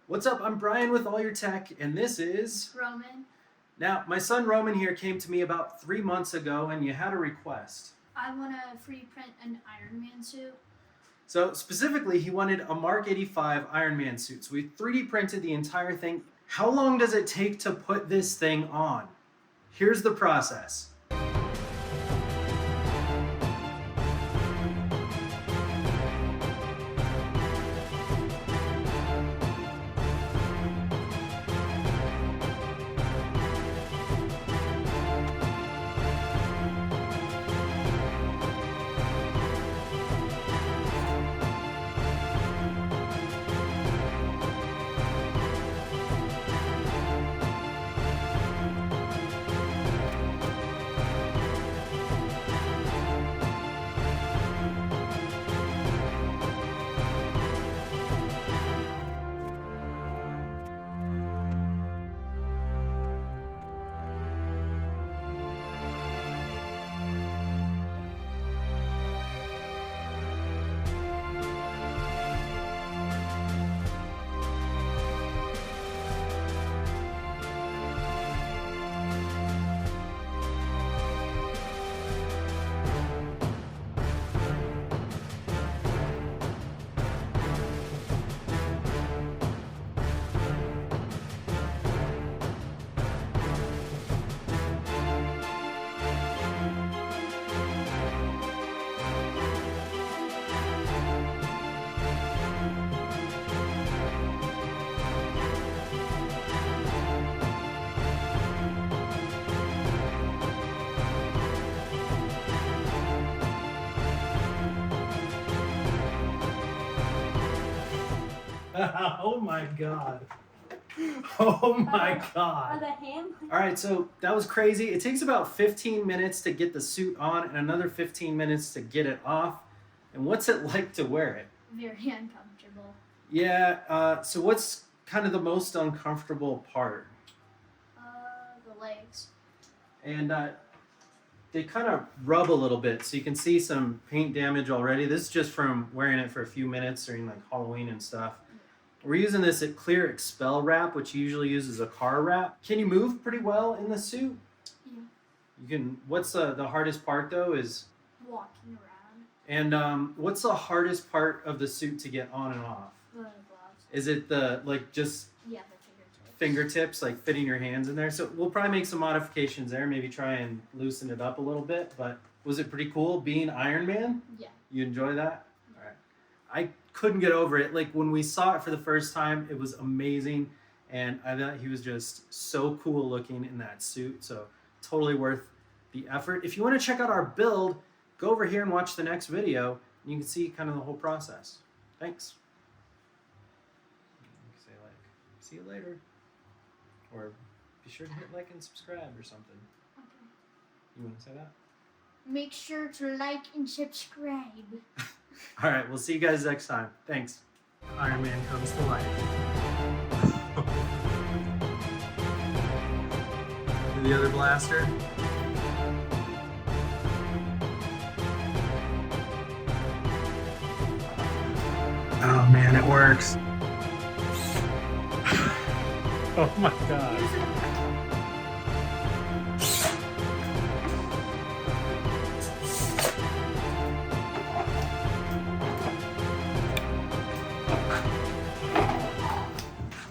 What's up? I'm Brian with All Your Tech, and this is Roman. Now, my son Roman here came to me about 3 months ago, and you had a request. I want to free print an Iron Man suit. So specifically, he wanted a Mark 85 Iron Man suit. So we 3D printed the entire thing. How long does it take to put this thing on? Here's the process. Oh my god. Oh my god. the ham? Alright, so that was crazy. It takes about 15 minutes to get the suit on and another 15 minutes to get it off. And what's it like to wear it? Very uncomfortable. Yeah, so what's kind of the most uncomfortable part? The legs. And they kind of rub a little bit, so you can see some paint damage already. This is just from wearing it for a few minutes during like Halloween and stuff. We're using this at Clear Expel wrap, which you usually use as a car wrap. Can you move pretty well in the suit? Yeah. You can. What's the hardest part though is? Walking around. And what's the hardest part of the suit to get on and off? The gloves. Is it the just Yeah, the fingertips, like fitting your hands in there? So we'll probably make some modifications there, maybe try and loosen it up a little bit. But was it pretty cool being Iron Man? Yeah. You enjoy that? All right. I couldn't get over it. Like when we saw it for the first time, it was amazing. And I thought he was just so cool looking in that suit. So totally worth the effort. If you want to check out our build, go over here and watch the next video. And you can see kind of the whole process. Thanks. You can say like, see you later. Or be sure to hit like and subscribe or something. Okay. You want to say that? Make sure to like and subscribe. All right, we'll see you guys next time. Thanks. Iron Man comes to life. The other blaster. Oh man, it works. Oh my god.